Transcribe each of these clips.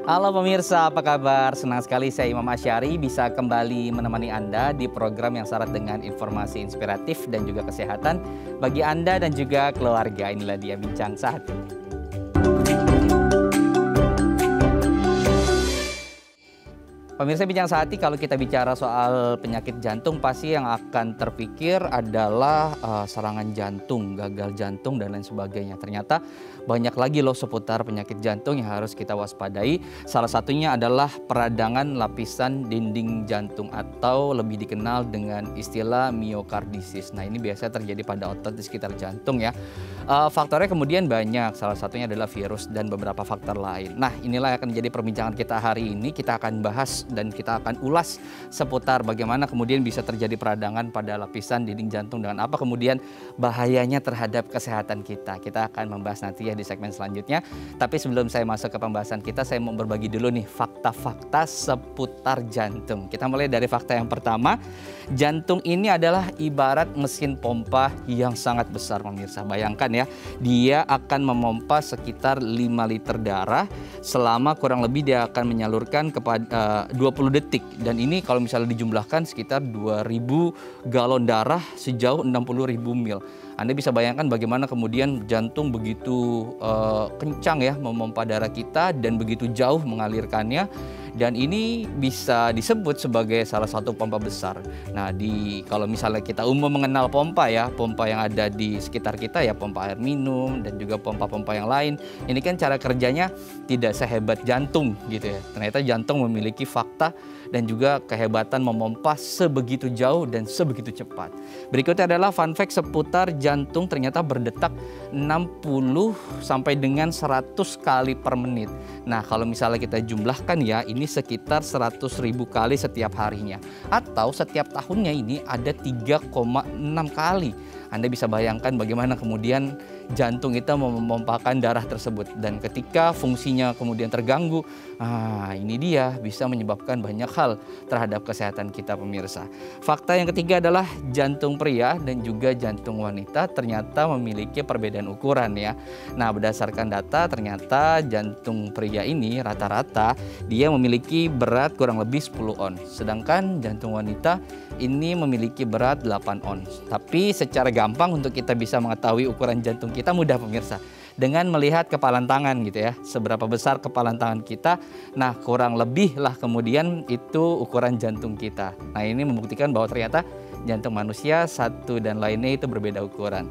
Halo pemirsa, apa kabar? Senang sekali saya Imam Asyari bisa kembali menemani Anda di program yang syarat dengan informasi inspiratif dan juga kesehatan bagi Anda dan juga keluarga. Inilah dia Bincang Sehati. Pemirsa Bincang Sehati, kalau kita bicara soal penyakit jantung, pasti yang akan terpikir adalah serangan jantung, gagal jantung, dan lain sebagainya. Ternyata banyak lagi loh seputar penyakit jantung yang harus kita waspadai. Salah satunya adalah peradangan lapisan dinding jantung atau lebih dikenal dengan istilah miokarditis. Nah, ini biasanya terjadi pada otot di sekitar jantung ya. Faktornya kemudian banyak, salah satunya adalah virus dan beberapa faktor lain. Nah, inilah yang akan menjadi perbincangan kita hari ini. Kita akan bahas dan kita akan ulas seputar bagaimana kemudian bisa terjadi peradangan pada lapisan dinding jantung dengan apa kemudian bahayanya terhadap kesehatan kita. Kita akan membahas nanti ya di segmen selanjutnya. Tapi sebelum saya masuk ke pembahasan kita, saya mau berbagi dulu nih fakta-fakta seputar jantung. Kita mulai dari fakta yang pertama. Jantung ini adalah ibarat mesin pompa yang sangat besar pemirsa. Bayangkan ya, dia akan memompa sekitar 5 liter darah selama kurang lebih dia akan menyalurkan kepada 20 detik. Dan ini kalau misalnya dijumlahkan sekitar 2000 galon darah sejauh 60.000 mil. Anda bisa bayangkan bagaimana kemudian jantung begitu kencang ya memompa darah kita dan begitu jauh mengalirkannya. Dan ini bisa disebut sebagai salah satu pompa besar. Nah, kalau misalnya kita umum mengenal pompa ya, pompa yang ada di sekitar kita ya, pompa air minum dan juga pompa-pompa yang lain. Ini kan cara kerjanya tidak sehebat jantung gitu ya. Ternyata jantung memiliki fakta dan juga kehebatan memompa sebegitu jauh dan sebegitu cepat. Berikutnya adalah fun fact seputar jantung, ternyata berdetak 60 sampai dengan 100 kali per menit. Nah, kalau misalnya kita jumlahkan ya, ini sekitar 100.000 kali setiap harinya. Atau setiap tahunnya ini ada 3,6 kali. Anda bisa bayangkan bagaimana kemudian jantung kita memompakan darah tersebut. Dan ketika fungsinya kemudian terganggu, ini dia bisa menyebabkan banyak hal terhadap kesehatan kita pemirsa. Fakta yang ketiga adalah jantung pria dan juga jantung wanita ternyata memiliki perbedaan ukuran ya. Nah, berdasarkan data ternyata jantung pria ini rata-rata dia memiliki berat kurang lebih 10 ons. Sedangkan jantung wanita ini memiliki berat 8 ons. Tapi secara gampang untuk kita bisa mengetahui ukuran jantung kita mudah pemirsa. Dengan melihat kepalan tangan gitu ya, seberapa besar kepalan tangan kita, nah kurang lebih lah kemudian itu ukuran jantung kita. Nah, ini membuktikan bahwa ternyata jantung manusia satu dan lainnya itu berbeda ukuran.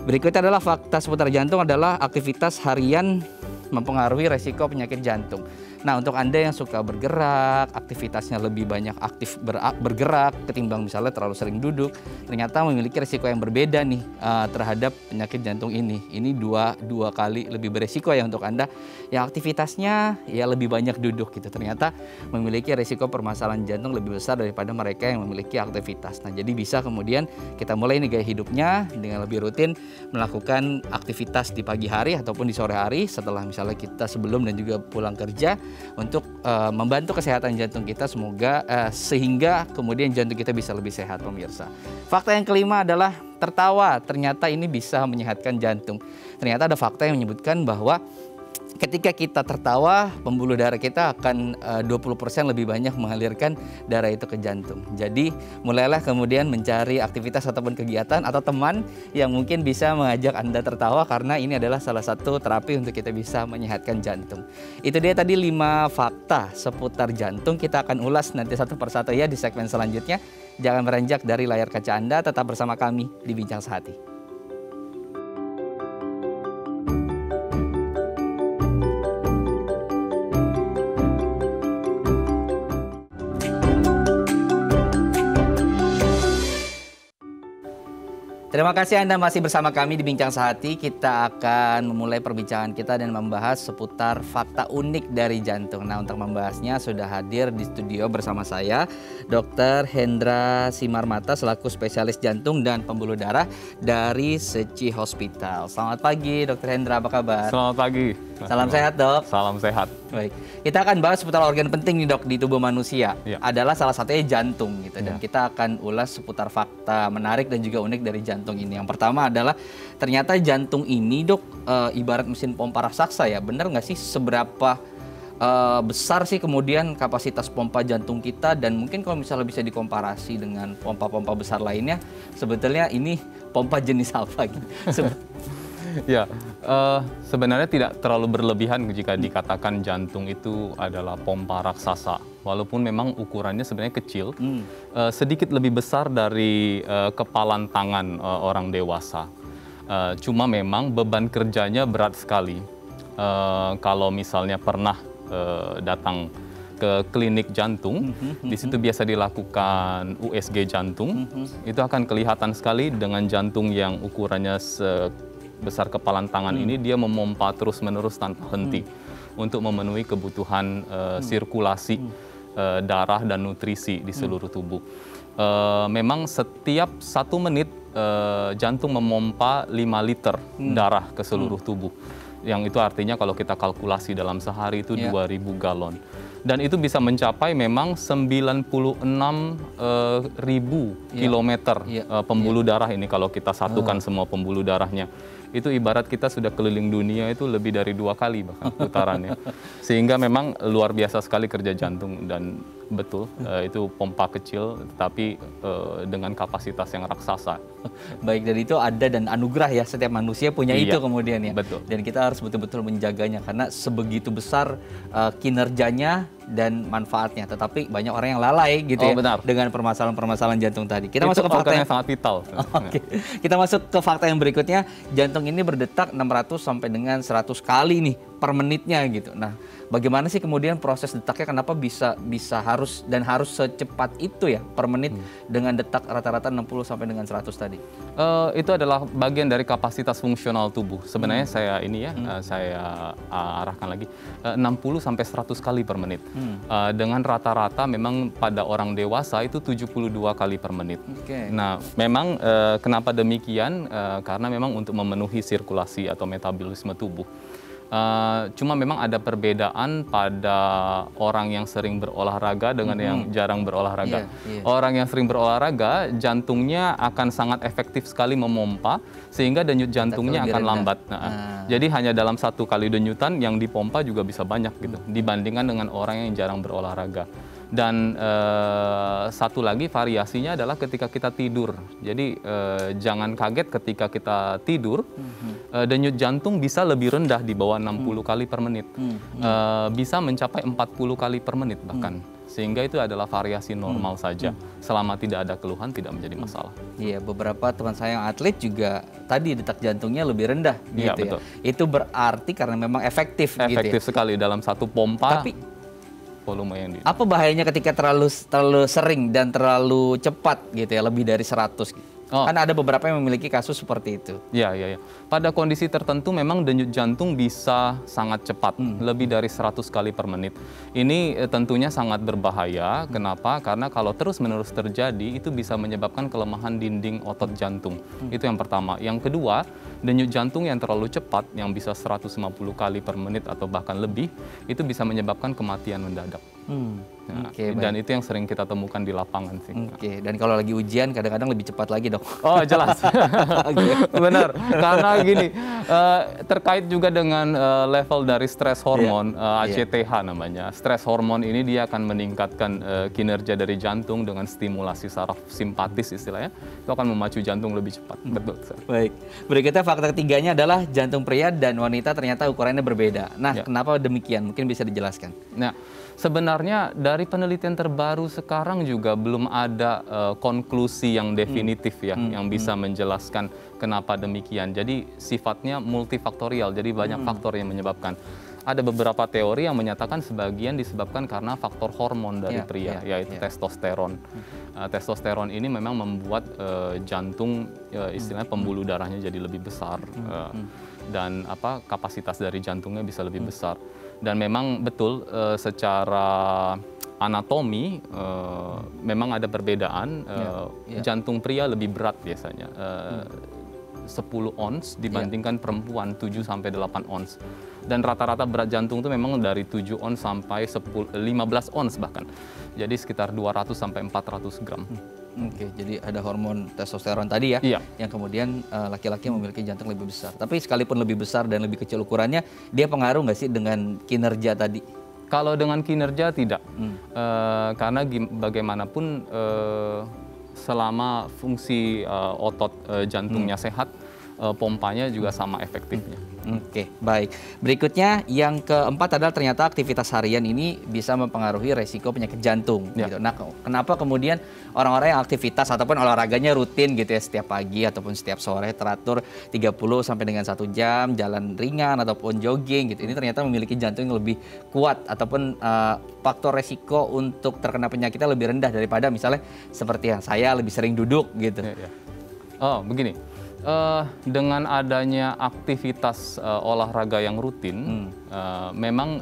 Berikutnya adalah fakta seputar jantung adalah aktivitas harian mempengaruhi resiko penyakit jantung. Nah, untuk Anda yang suka bergerak, aktivitasnya lebih banyak aktif bergerak ketimbang misalnya terlalu sering duduk, ternyata memiliki risiko yang berbeda nih terhadap penyakit jantung ini. Ini dua kali lebih beresiko ya untuk Anda yang aktivitasnya ya lebih banyak duduk gitu. Ternyata memiliki risiko permasalahan jantung lebih besar daripada mereka yang memiliki aktivitas. Nah, jadi bisa kemudian kita mulai nih gaya hidupnya dengan lebih rutin melakukan aktivitas di pagi hari ataupun di sore hari setelah misalnya kita sebelum dan juga pulang kerja untuk membantu kesehatan jantung kita sehingga kemudian jantung kita bisa lebih sehat pemirsa. Fakta yang kelima adalah tertawa. Ternyata ini bisa menyehatkan jantung. Ternyata ada fakta yang menyebutkan bahwa ketika kita tertawa, pembuluh darah kita akan 20% lebih banyak mengalirkan darah itu ke jantung. Jadi mulailah kemudian mencari aktivitas ataupun kegiatan atau teman yang mungkin bisa mengajak Anda tertawa karena ini adalah salah satu terapi untuk kita bisa menyehatkan jantung. Itu dia tadi 5 fakta seputar jantung. Kita akan ulas nanti satu persatu ya di segmen selanjutnya. Jangan beranjak dari layar kaca Anda, tetap bersama kami di Bincang Sehati. Terima kasih Anda masih bersama kami di Bincang Sehati. Kita akan memulai perbincangan kita dan membahas seputar fakta unik dari jantung. Nah, untuk membahasnya sudah hadir di studio bersama saya Dr. Hendra Simarmata selaku spesialis jantung dan pembuluh darah dari Seci Hospital. Selamat pagi Dr. Hendra, apa kabar? Selamat pagi. Salam sehat dok. Salam sehat. Baik, kita akan bahas seputar organ penting nih dok di tubuh manusia. Ya. Adalah salah satunya jantung gitu. Dan Ya. kita akan ulas seputar fakta menarik dan juga unik dari jantung ini. Yang pertama adalah ternyata jantung ini dok ibarat mesin pompa raksasa ya. Benar nggak sih seberapa besar sih kemudian kapasitas pompa jantung kita, dan mungkin kalau misalnya bisa dikomparasi dengan pompa-pompa besar lainnya, sebetulnya ini pompa jenis apa gitu? Ya, sebenarnya tidak terlalu berlebihan jika dikatakan jantung itu adalah pompa raksasa. Walaupun memang ukurannya sebenarnya kecil, sedikit lebih besar dari kepalan tangan orang dewasa. Cuma memang beban kerjanya berat sekali. Kalau misalnya pernah datang ke klinik jantung, di situ biasa dilakukan USG jantung, itu akan kelihatan sekali dengan jantung yang ukurannya sebesar kepalan tangan ini, dia memompa terus-menerus tanpa henti untuk memenuhi kebutuhan sirkulasi darah dan nutrisi di seluruh tubuh. Memang setiap 1 menit jantung memompa 5 liter darah ke seluruh tubuh. Yang itu artinya kalau kita kalkulasi dalam sehari itu 2.000 galon. Dan itu bisa mencapai memang 96.000 kilometer pembuluh darah ini kalau kita satukan semua pembuluh darahnya. Itu ibarat kita sudah keliling dunia itu lebih dari 2 kali bahkan putarannya. Sehingga memang luar biasa sekali kerja jantung, dan betul itu pompa kecil tapi dengan kapasitas yang raksasa. Baik, dari itu ada dan anugerah ya, setiap manusia punya itu kemudian ya. Betul. Dan kita harus betul-betul menjaganya karena sebegitu besar kinerjanya dan manfaatnya. Tetapi banyak orang yang lalai gitu ya benar. dengan permasalahan-permasalahan jantung tadi. Kita itu masuk ke fakta yang sangat vital. Oke. Kita masuk ke fakta yang berikutnya. Jantung ini berdetak 600 sampai dengan 100 kali nih per menitnya gitu. Nah, bagaimana sih kemudian proses detaknya, kenapa bisa harus secepat itu ya per menit dengan detak rata-rata 60 sampai dengan 100 tadi? Itu adalah bagian dari kapasitas fungsional tubuh. Sebenarnya saya arahkan lagi 60 sampai 100 kali per menit. Dengan rata-rata memang pada orang dewasa itu 72 kali per menit. Nah, memang kenapa demikian? Karena memang untuk memenuhi sirkulasi atau metabolisme tubuh. Cuma memang ada perbedaan pada orang yang sering berolahraga dengan yang jarang berolahraga. Orang yang sering berolahraga, jantungnya akan sangat efektif sekali memompa, sehingga denyut jantungnya akan lambat. Jadi hanya dalam 1 kali denyutan yang dipompa juga bisa banyak gitu, dibandingkan dengan orang yang jarang berolahraga. Dan satu lagi variasinya adalah ketika kita tidur. Jadi jangan kaget ketika kita tidur, denyut jantung bisa lebih rendah di bawah 60 kali per menit. Bisa mencapai 40 kali per menit bahkan. Sehingga itu adalah variasi normal saja. Selama tidak ada keluhan, tidak menjadi masalah. Iya, beberapa teman saya yang atlet juga tadi detak jantungnya lebih rendah gitu betul. Itu berarti karena memang efektif gitu ya. Efektif sekali dalam 1 pompa. Tapi volume yang apa bahayanya ketika terlalu sering dan terlalu cepat gitu ya, lebih dari 100 gitu? Kan ada beberapa yang memiliki kasus seperti itu. Ya. Pada kondisi tertentu memang denyut jantung bisa sangat cepat, lebih dari 100 kali per menit. Ini tentunya sangat berbahaya. Kenapa? Karena kalau terus-menerus terjadi, itu bisa menyebabkan kelemahan dinding otot jantung. Itu yang pertama. Yang kedua, denyut jantung yang terlalu cepat, yang bisa 150 kali per menit atau bahkan lebih, itu bisa menyebabkan kematian mendadak. Dan itu yang sering kita temukan di lapangan sih. Dan kalau lagi ujian kadang-kadang lebih cepat lagi dok. Oh jelas, benar. Karena gini, terkait juga dengan level dari stres hormon, ACTH namanya. Stres hormon ini dia akan meningkatkan kinerja dari jantung dengan stimulasi saraf simpatis istilahnya. Itu akan memacu jantung lebih cepat. Betul. Baik, berikutnya fakta ketiganya adalah jantung pria dan wanita ternyata ukurannya berbeda. Nah, kenapa demikian? Mungkin bisa dijelaskan. Nah, sebenarnya dari penelitian terbaru sekarang juga belum ada konklusi yang definitif ya, yang bisa menjelaskan kenapa demikian. Jadi sifatnya multifaktorial, jadi banyak faktor yang menyebabkan. Ada beberapa teori yang menyatakan sebagian disebabkan karena faktor hormon dari pria, yaitu testosteron. Testosteron ini memang membuat jantung, istilahnya pembuluh darahnya jadi lebih besar, dan kapasitas dari jantungnya bisa lebih besar. Dan memang betul secara anatomi memang ada perbedaan. Jantung pria lebih berat biasanya, 10 ons dibandingkan perempuan 7 sampai 8 ons. Dan rata-rata berat jantung itu memang dari 7 ons sampai 15 ons bahkan. Jadi sekitar 200 sampai 400 gram. Jadi ada hormon testosteron tadi ya, yang kemudian laki-laki memiliki jantung lebih besar. Tapi sekalipun lebih besar dan lebih kecil ukurannya, dia pengaruh nggak sih dengan kinerja tadi? Kalau dengan kinerja tidak, karena bagaimanapun selama fungsi otot jantungnya sehat, pompanya juga sama efektifnya. Oke, baik. Berikutnya yang keempat adalah ternyata aktivitas harian ini bisa mempengaruhi resiko penyakit jantung. Gitu. Nah, kenapa kemudian orang-orang yang aktivitas ataupun olahraganya rutin gitu ya setiap pagi ataupun setiap sore teratur 30 sampai dengan 1 jam jalan ringan ataupun jogging gitu. Ini ternyata memiliki jantung yang lebih kuat ataupun faktor resiko untuk terkena penyakitnya lebih rendah daripada misalnya seperti yang saya lebih sering duduk gitu. Oh, begini. Dengan adanya aktivitas olahraga yang rutin, memang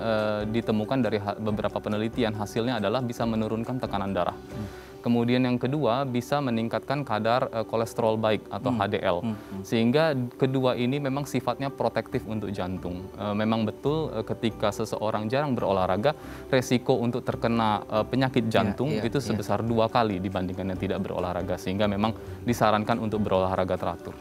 ditemukan dari beberapa penelitian hasilnya adalah bisa menurunkan tekanan darah. Kemudian yang kedua bisa meningkatkan kadar kolesterol baik atau HDL. Sehingga kedua ini memang sifatnya protektif untuk jantung. Memang betul ketika seseorang jarang berolahraga, resiko untuk terkena penyakit jantung itu sebesar 2 kali dibandingkan yang tidak berolahraga. Sehingga memang disarankan untuk berolahraga teratur.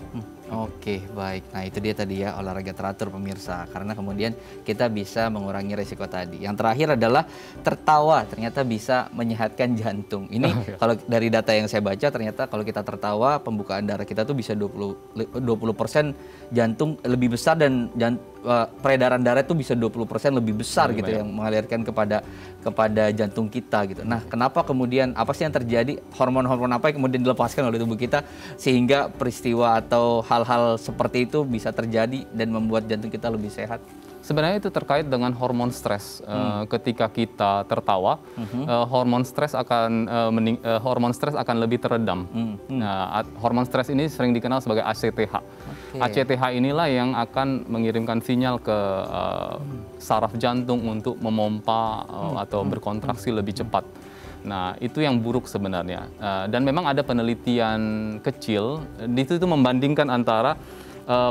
Oke, baik. Nah, itu dia tadi ya, olahraga teratur pemirsa. Karena kemudian kita bisa mengurangi resiko tadi. Yang terakhir adalah tertawa, ternyata bisa menyehatkan jantung. Ini kalau dari data yang saya baca, ternyata kalau kita tertawa, pembukaan darah kita tuh bisa 20% jantung lebih besar dan peredaran darah itu bisa 20% lebih besar gitu yang mengalirkan kepada jantung kita gitu. Nah, kenapa kemudian apa sih yang terjadi? Hormon-hormon apa yang kemudian dilepaskan oleh tubuh kita sehingga peristiwa atau hal-hal seperti itu bisa terjadi dan membuat jantung kita lebih sehat? Sebenarnya itu terkait dengan hormon stres. Ketika kita tertawa, hormon stres akan lebih teredam. Nah, hormon stres ini sering dikenal sebagai ACTH. ACTH inilah yang akan mengirimkan sinyal ke saraf jantung untuk memompa atau berkontraksi lebih cepat. Nah, itu yang buruk sebenarnya. Dan memang ada penelitian kecil, itu membandingkan antara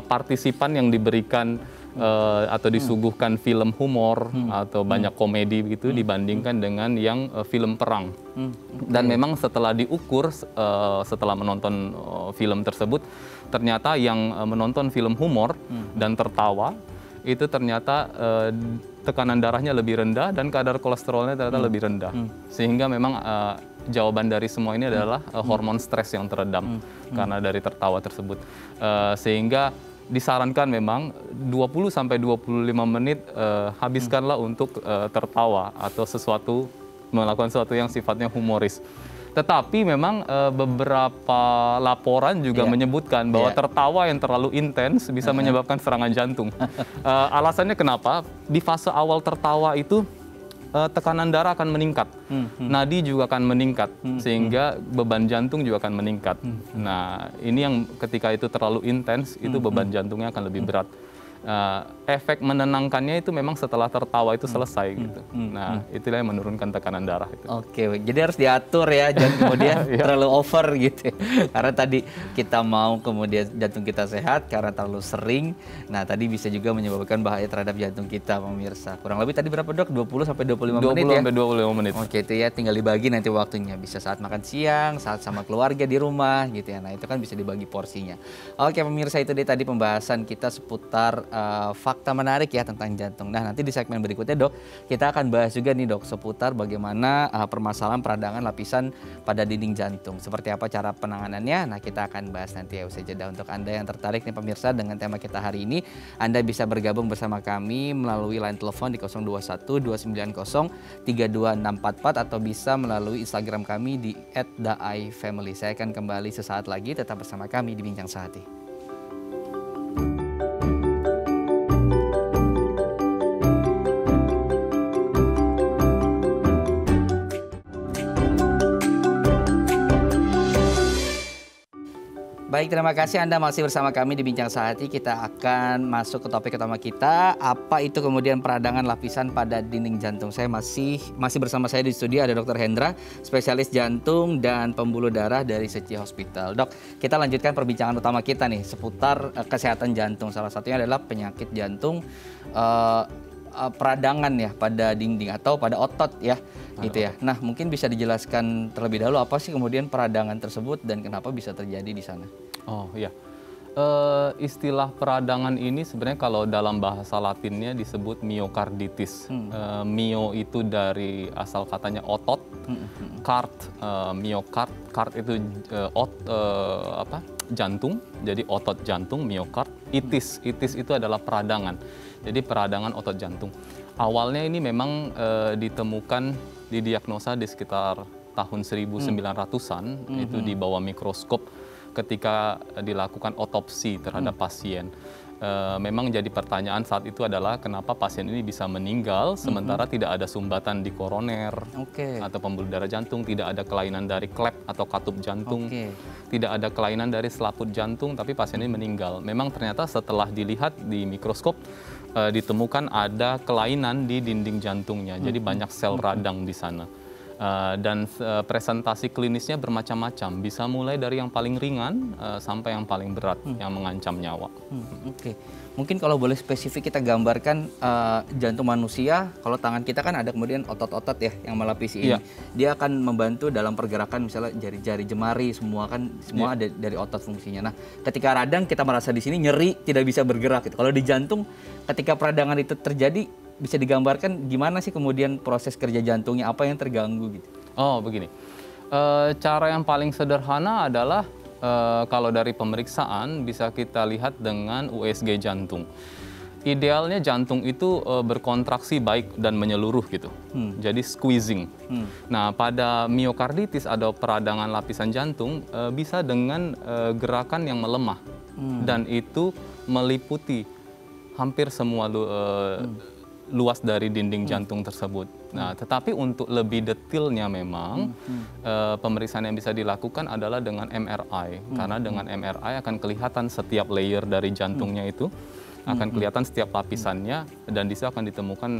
partisipan yang diberikan atau disuguhkan film humor atau banyak komedi begitu dibandingkan dengan yang film perang. Dan memang setelah diukur, setelah menonton film tersebut, ternyata yang menonton film humor dan tertawa, itu ternyata tekanan darahnya lebih rendah dan kadar kolesterolnya ternyata lebih rendah. Sehingga memang jawaban dari semua ini adalah hormon stres yang teredam karena dari tertawa tersebut. Sehingga disarankan memang 20-25 menit habiskanlah untuk tertawa atau melakukan sesuatu yang sifatnya humoris. Tetapi memang beberapa laporan juga menyebutkan bahwa tertawa yang terlalu intens bisa menyebabkan serangan jantung. Alasannya kenapa? Di fase awal tertawa itu tekanan darah akan meningkat, nadi juga akan meningkat, sehingga beban jantung juga akan meningkat. Nah, ini yang ketika itu terlalu intens, itu beban jantungnya akan lebih berat. Efek menenangkannya itu memang setelah tertawa itu selesai gitu. Nah, itulah yang menurunkan tekanan darah itu. Oke, jadi harus diatur ya, jangan kemudian terlalu over gitu. Karena tadi kita mau kemudian jantung kita sehat karena terlalu sering. Nah, tadi bisa juga menyebabkan bahaya terhadap jantung kita, pemirsa. Kurang lebih tadi berapa, Dok? 20 sampai 25 menit ya? 20 sampai 25 menit. Oke, itu ya tinggal dibagi nanti waktunya. Bisa saat makan siang, saat sama keluarga di rumah gitu ya. Nah, itu kan bisa dibagi porsinya. Oke, pemirsa, itu dia tadi pembahasan kita seputar fakta menarik ya tentang jantung. Nah, nanti di segmen berikutnya, Dok, kita akan bahas juga nih, Dok, seputar bagaimana permasalahan peradangan lapisan pada dinding jantung. Seperti apa cara penanganannya? Nah, kita akan bahas nanti ya usai jeda. Untuk Anda yang tertarik nih pemirsa dengan tema kita hari ini, Anda bisa bergabung bersama kami melalui line telepon di 021 290 32644 atau bisa melalui Instagram kami di @daifamily. Saya akan kembali sesaat lagi, tetap bersama kami di Bincang Sehati. Baik, terima kasih Anda masih bersama kami di Bincang Sehati. Kita akan masuk ke topik utama kita. Apa itu kemudian peradangan lapisan pada dinding jantung? Saya masih bersama saya di studio ada Dr. Hendra, spesialis jantung dan pembuluh darah dari Seci Hospital. Dok, kita lanjutkan perbincangan utama kita nih seputar kesehatan jantung. Salah satunya adalah penyakit jantung peradangan ya pada dinding atau pada otot ya, gitu ya. Nah, mungkin bisa dijelaskan terlebih dahulu apa sih kemudian peradangan tersebut dan kenapa bisa terjadi di sana? Oh iya, Istilah peradangan ini sebenarnya kalau dalam bahasa Latinnya disebut miokarditis. Mio itu dari asal katanya otot, card, miokard, card itu jantung, jadi otot jantung, miokard. Itis itu adalah peradangan, jadi peradangan otot jantung. Awalnya ini memang ditemukan, didiagnosa di sekitar tahun 1900-an, itu di bawah mikroskop ketika dilakukan otopsi terhadap pasien. Memang jadi pertanyaan saat itu adalah kenapa pasien ini bisa meninggal sementara tidak ada sumbatan di koroner atau pembuluh darah jantung, tidak ada kelainan dari klep atau katup jantung, tidak ada kelainan dari selaput jantung, tapi pasien ini meninggal. Memang ternyata setelah dilihat di mikroskop ditemukan ada kelainan di dinding jantungnya, jadi banyak sel radang di sana. Dan presentasi klinisnya bermacam-macam, bisa mulai dari yang paling ringan sampai yang paling berat, yang mengancam nyawa. Mungkin kalau boleh spesifik kita gambarkan jantung manusia, kalau tangan kita kan ada kemudian otot-otot ya yang melapisi ini. Dia akan membantu dalam pergerakan misalnya jari-jari jemari, semua ada dari otot fungsinya. Nah, ketika radang kita merasa di sini nyeri, tidak bisa bergerak gitu. Kalau di jantung ketika peradangan itu terjadi, bisa digambarkan gimana sih kemudian proses kerja jantungnya, apa yang terganggu gitu? Oh begini, cara yang paling sederhana adalah kalau dari pemeriksaan bisa kita lihat dengan USG jantung. Idealnya jantung itu berkontraksi baik dan menyeluruh gitu, jadi squeezing. Nah pada miokarditis atau peradangan lapisan jantung bisa dengan gerakan yang melemah dan itu meliputi hampir semua luas dari dinding jantung tersebut. Nah, tetapi untuk lebih detailnya memang pemeriksaan yang bisa dilakukan adalah dengan MRI. Karena dengan MRI akan kelihatan setiap layer dari jantungnya itu, akan kelihatan setiap lapisannya, dan di situ akan ditemukan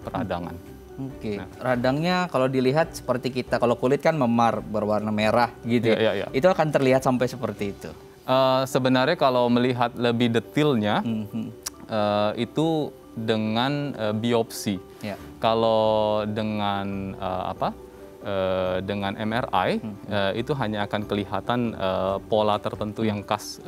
peradangan. Nah. Radangnya kalau dilihat seperti kita, kalau kulit kan memar berwarna merah gitu ya. Itu akan terlihat sampai seperti itu. Sebenarnya kalau melihat lebih detailnya, itu dengan biopsi. Kalau dengan dengan MRI itu hanya akan kelihatan pola tertentu yang khas,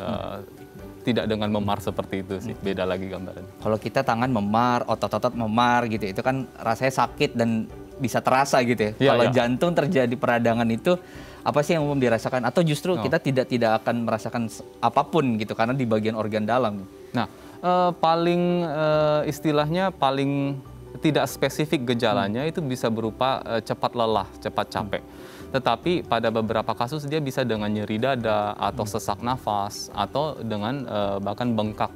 tidak dengan memar seperti itu sih. Beda lagi gambaran. Kalau kita tangan memar, otot-otot memar gitu, itu kan rasanya sakit dan bisa terasa gitu ya. Kalau jantung terjadi peradangan itu apa sih yang umum dirasakan? Atau justru kita tidak akan merasakan apapun gitu karena di bagian organ dalam. Nah, istilahnya paling tidak spesifik gejalanya itu bisa berupa cepat lelah, cepat capek. Tetapi pada beberapa kasus dia bisa dengan nyeri dada atau sesak nafas atau dengan bahkan bengkak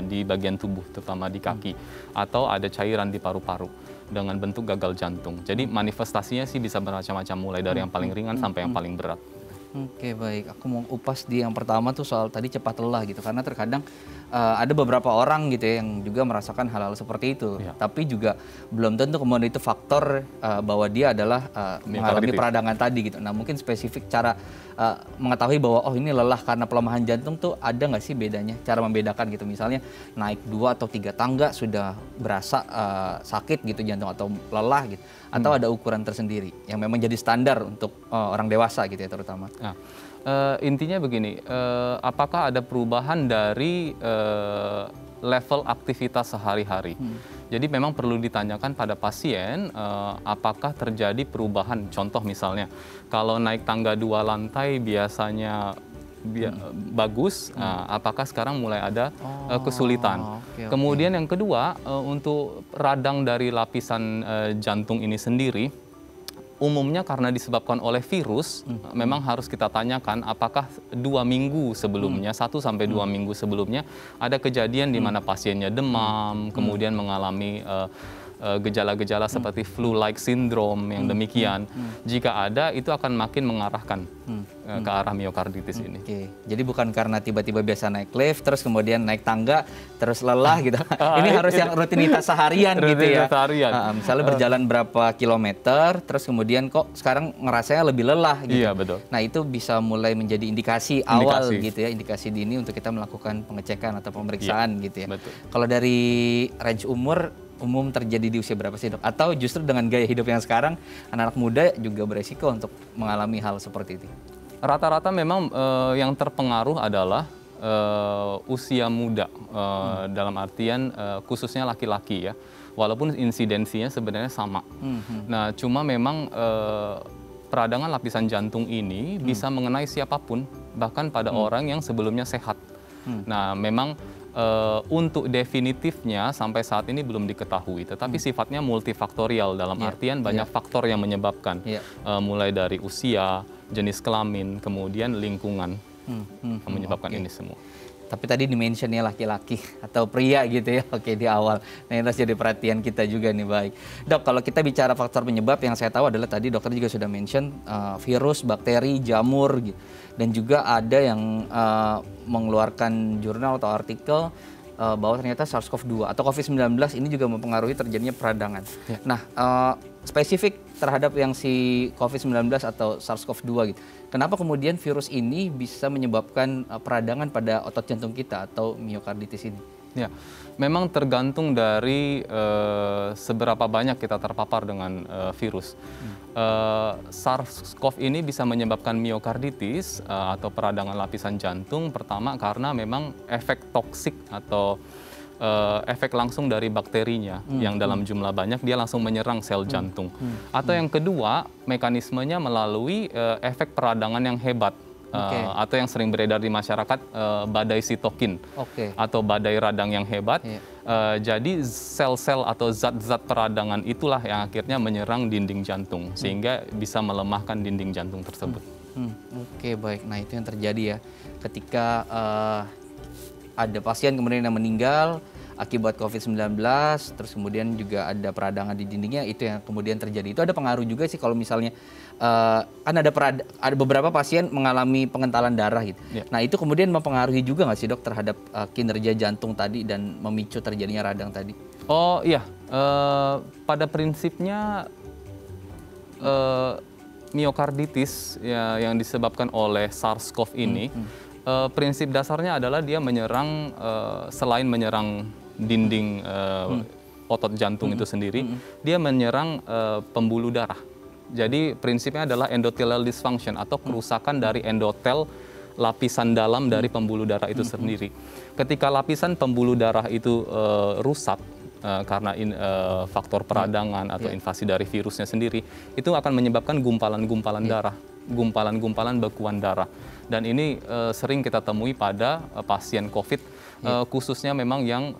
di bagian tubuh, terutama di kaki, atau ada cairan di paru-paru dengan bentuk gagal jantung. Jadi manifestasinya sih bisa bermacam-macam, mulai dari yang paling ringan sampai yang paling berat. Oke, baik. Aku mau upas di yang pertama tuh soal tadi cepat lelah gitu. Karena terkadang ada beberapa orang gitu ya yang juga merasakan hal-hal seperti itu. Tapi juga belum tentu kemudian itu faktor bahwa dia adalah mengalami peradangan tadi gitu. Nah, mungkin spesifik cara mengetahui bahwa oh ini lelah karena pelemahan jantung tuh ada nggak sih bedanya? Cara membedakan gitu. Misalnya naik 2 atau 3 tangga sudah berasa sakit gitu jantung atau lelah gitu. Atau ada ukuran tersendiri yang memang jadi standar untuk orang dewasa gitu ya terutama. Nah, intinya begini, apakah ada perubahan dari level aktivitas sehari-hari? Jadi memang perlu ditanyakan pada pasien apakah terjadi perubahan. Contoh misalnya, kalau naik tangga 2 lantai biasanya bagus, apakah sekarang mulai ada kesulitan. Kemudian yang kedua, untuk radang dari lapisan jantung ini sendiri, umumnya karena disebabkan oleh virus, memang harus kita tanyakan apakah 2 minggu sebelumnya, 1 sampai 2 minggu sebelumnya, ada kejadian di mana pasiennya demam, kemudian mengalami gejala-gejala seperti flu-like syndrome yang demikian. Jika ada, itu akan makin mengarahkan ke arah miokarditis ini. Jadi bukan karena tiba-tiba biasa naik lift, terus kemudian naik tangga, terus lelah gitu. Ini harus yang rutinitas seharian gitu ya. Misalnya berjalan berapa kilometer, terus kemudian kok sekarang ngerasanya lebih lelah gitu. Iya, betul. Nah, itu bisa mulai menjadi indikasi awal gitu ya, indikasi dini untuk kita melakukan pengecekan atau pemeriksaan gitu ya. Kalau dari range umum terjadi di usia berapa sih, Dok? Atau justru dengan gaya hidup yang sekarang, anak-anak muda juga beresiko untuk mengalami hal seperti itu? Rata-rata memang yang terpengaruh adalah usia muda, dalam artian khususnya laki-laki ya. Walaupun insidensinya sebenarnya sama. Nah, cuma memang peradangan lapisan jantung ini bisa mengenai siapapun, bahkan pada orang yang sebelumnya sehat. Nah, memang untuk definitifnya sampai saat ini belum diketahui, tetapi sifatnya multifaktorial dalam artian banyak faktor yang menyebabkan, mulai dari usia, jenis kelamin, kemudian lingkungan yang menyebabkan ini semua. Tapi tadi dimensionnya laki-laki atau pria gitu ya, oke di awal. Nah ini harus jadi perhatian kita juga nih, baik. Dok, kalau kita bicara faktor penyebab yang saya tahu adalah tadi dokter juga sudah mention virus, bakteri, jamur gitu. Dan juga ada yang mengeluarkan jurnal atau artikel bahwa ternyata SARS-CoV-2 atau COVID-19 ini juga mempengaruhi terjadinya peradangan. Nah, spesifik terhadap yang si COVID-19 atau SARS-CoV-2 gitu. Kenapa kemudian virus ini bisa menyebabkan peradangan pada otot jantung kita atau miokarditis ini? Ya, memang tergantung dari seberapa banyak kita terpapar dengan virus. SARS-CoV ini bisa menyebabkan miokarditis atau peradangan lapisan jantung pertama karena memang efek toksik atau efek langsung dari bakterinya yang dalam jumlah banyak dia langsung menyerang sel jantung. Atau yang kedua, mekanismenya melalui efek peradangan yang hebat. Atau yang sering beredar di masyarakat, badai sitokin atau badai radang yang hebat. Jadi sel-sel atau zat-zat peradangan itulah yang akhirnya menyerang dinding jantung sehingga bisa melemahkan dinding jantung tersebut. Oke, baik. Nah itu yang terjadi ya ketika ada pasien kemudian yang meninggal akibat COVID-19, terus kemudian juga ada peradangan di dindingnya, itu yang kemudian terjadi. Itu ada pengaruh juga sih kalau misalnya kan ada beberapa pasien mengalami pengentalan darah gitu. Nah itu kemudian mempengaruhi juga nggak sih dok terhadap kinerja jantung tadi dan memicu terjadinya radang tadi? Oh iya, pada prinsipnya miokarditis ya, yang disebabkan oleh SARS-CoV ini, prinsip dasarnya adalah dia menyerang, selain menyerang dinding otot jantung itu sendiri, dia menyerang pembuluh darah. Jadi prinsipnya adalah endothelial dysfunction atau kerusakan dari endotel lapisan dalam dari pembuluh darah itu sendiri. Ketika lapisan pembuluh darah itu rusak karena faktor peradangan atau invasi dari virusnya sendiri, itu akan menyebabkan gumpalan-gumpalan darah, gumpalan-gumpalan bekuan darah. Dan ini sering kita temui pada pasien COVID, khususnya memang yang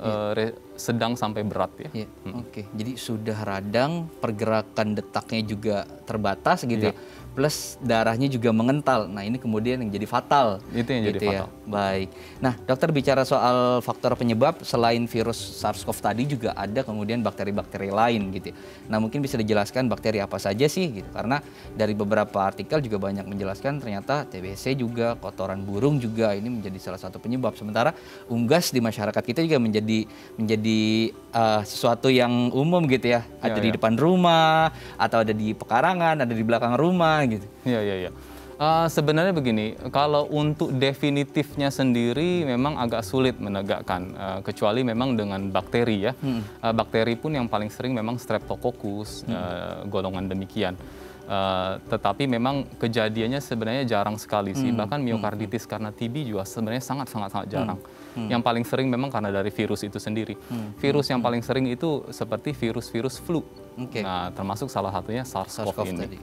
sedang sampai berat ya. Oke, jadi sudah radang, pergerakan detaknya juga terbatas gitu ya. Plus darahnya juga mengental. Nah ini kemudian yang jadi fatal. Itu yang jadi fatal. Baik. Nah dokter bicara soal faktor penyebab selain virus SARS-CoV tadi juga ada kemudian bakteri-bakteri lain gitu ya. Nah mungkin bisa dijelaskan bakteri apa saja sih gitu. Karena dari beberapa artikel juga banyak menjelaskan ternyata TBC juga, kotoran burung juga ini menjadi salah satu penyebab. Sementara unggas di masyarakat kita juga menjadi sesuatu yang umum gitu ya. Ada di depan rumah, atau ada di pekarangan, ada di belakang rumah gitu. Iya. Sebenarnya begini, kalau untuk definitifnya sendiri memang agak sulit menegakkan, kecuali memang dengan bakteri ya. Bakteri pun yang paling sering memang Streptococcus, golongan demikian. Tetapi memang kejadiannya sebenarnya jarang sekali sih. Bahkan miokarditis karena TB juga sebenarnya sangat jarang. Yang paling sering memang karena dari virus itu sendiri. Virus yang paling sering itu seperti virus-virus flu. Nah, termasuk salah satunya SARS-CoV ini.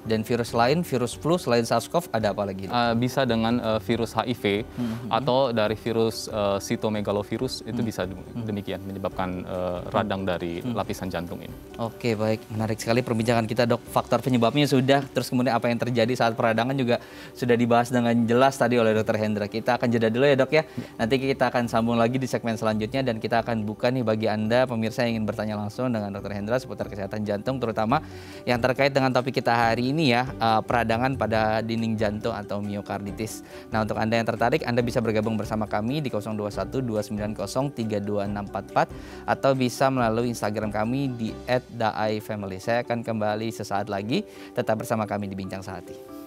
Dan virus lain, virus flu selain SARS-CoV ada apa lagi? Bisa dengan virus HIV atau dari virus sitomegalovirus itu bisa demikian menyebabkan radang dari lapisan jantung ini. Oke, baik. Menarik sekali perbincangan kita dok. Faktor penyebabnya sudah, terus kemudian apa yang terjadi saat peradangan juga sudah dibahas dengan jelas tadi oleh Dr. Hendra. Kita akan jeda dulu ya dok ya. Nanti kita akan sambung lagi di segmen selanjutnya dan kita akan buka nih bagi Anda pemirsa yang ingin bertanya langsung dengan Dr. Hendra seputar kesehatan jantung, terutama yang terkait dengan topik kita hari ini ya, peradangan pada dinding jantung atau miokarditis. Nah untuk Anda yang tertarik, Anda bisa bergabung bersama kami di 021 290 32644 atau bisa melalui Instagram kami di @daifamily. Saya akan kembali sesaat lagi, tetap bersama kami di Bincang Sehati.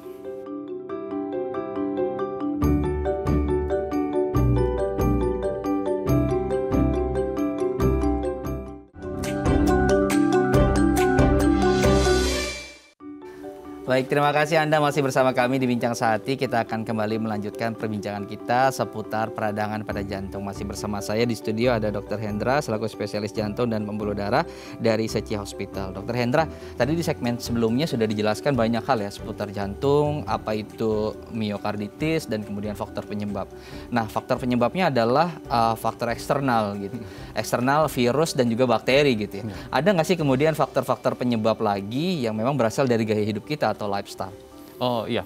Baik, terima kasih Anda masih bersama kami di Bincang Sehati. Kita akan kembali melanjutkan perbincangan kita seputar peradangan pada jantung. Masih bersama saya di studio ada Dr. Hendra selaku spesialis jantung dan pembuluh darah dari Sechi Hospital. Dr. Hendra, tadi di segmen sebelumnya sudah dijelaskan banyak hal ya seputar jantung, apa itu miokarditis dan kemudian faktor penyebab. Nah, faktor penyebabnya adalah faktor eksternal gitu. Eksternal virus dan juga bakteri gitu ya. Ada nggak sih kemudian faktor-faktor penyebab lagi yang memang berasal dari gaya hidup kita atau lifestyle? Oh iya,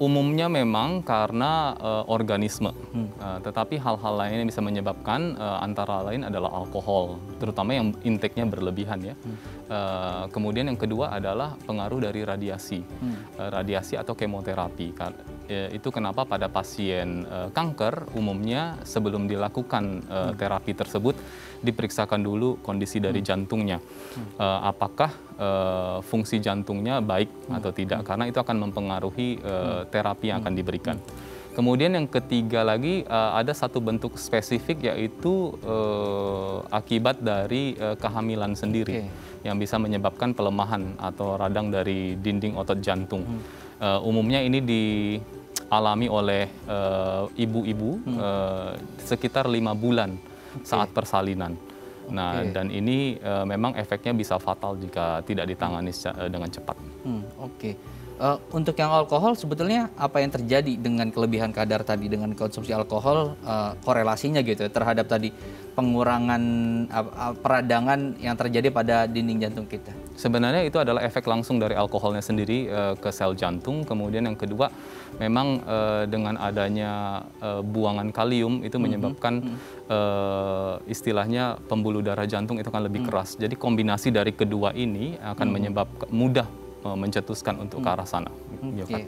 umumnya memang karena organisme, tetapi hal-hal lain yang bisa menyebabkan antara lain adalah alkohol, terutama yang intake-nya berlebihan ya. Kemudian yang kedua adalah pengaruh dari radiasi, radiasi atau kemoterapi. Itu kenapa pada pasien kanker umumnya sebelum dilakukan terapi tersebut diperiksakan dulu kondisi dari jantungnya, apakah fungsi jantungnya baik atau tidak, karena itu akan mempengaruhi terapi yang akan diberikan. Kemudian yang ketiga lagi ada satu bentuk spesifik yaitu akibat dari kehamilan sendiri yang bisa menyebabkan pelemahan atau radang dari dinding otot jantung. Umumnya ini dialami oleh ibu-ibu sekitar 5 bulan saat persalinan. Nah, dan ini memang efeknya bisa fatal jika tidak ditangani dengan cepat. Untuk yang alkohol sebetulnya apa yang terjadi dengan kelebihan kadar tadi dengan konsumsi alkohol, korelasinya gitu ya, terhadap tadi pengurangan peradangan yang terjadi pada dinding jantung kita? Sebenarnya itu adalah efek langsung dari alkoholnya sendiri ke sel jantung. Kemudian yang kedua, memang dengan adanya buangan kalium itu menyebabkan istilahnya pembuluh darah jantung itu akan lebih keras. Jadi kombinasi dari kedua ini akan menyebabkan mudah mencetuskan untuk ke arah sana.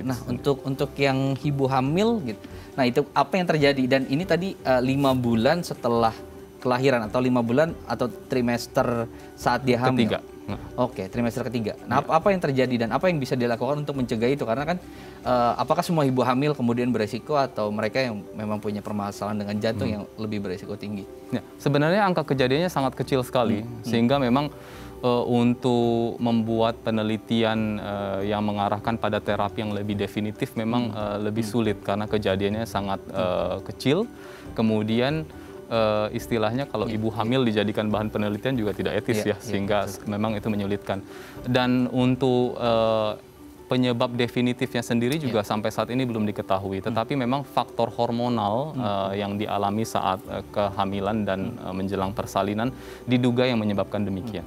Nah, untuk yang ibu hamil gitu. Nah, itu apa yang terjadi? Dan ini tadi 5 bulan setelah kelahiran atau 5 bulan atau trimester saat dia hamil. Ketiga. Trimester ketiga. Nah, apa yang terjadi dan apa yang bisa dilakukan untuk mencegah itu? Karena kan apakah semua ibu hamil kemudian beresiko atau mereka yang memang punya permasalahan dengan jantung yang lebih beresiko tinggi? Ya, sebenarnya angka kejadiannya sangat kecil sekali, sehingga memang untuk membuat penelitian yang mengarahkan pada terapi yang lebih definitif memang lebih sulit karena kejadiannya sangat kecil. Kemudian istilahnya kalau ibu hamil dijadikan bahan penelitian juga tidak etis sehingga memang itu menyulitkan. Dan untuk penyebab definitifnya sendiri juga sampai saat ini belum diketahui. Tetapi memang faktor hormonal yang dialami saat kehamilan dan menjelang persalinan diduga yang menyebabkan demikian.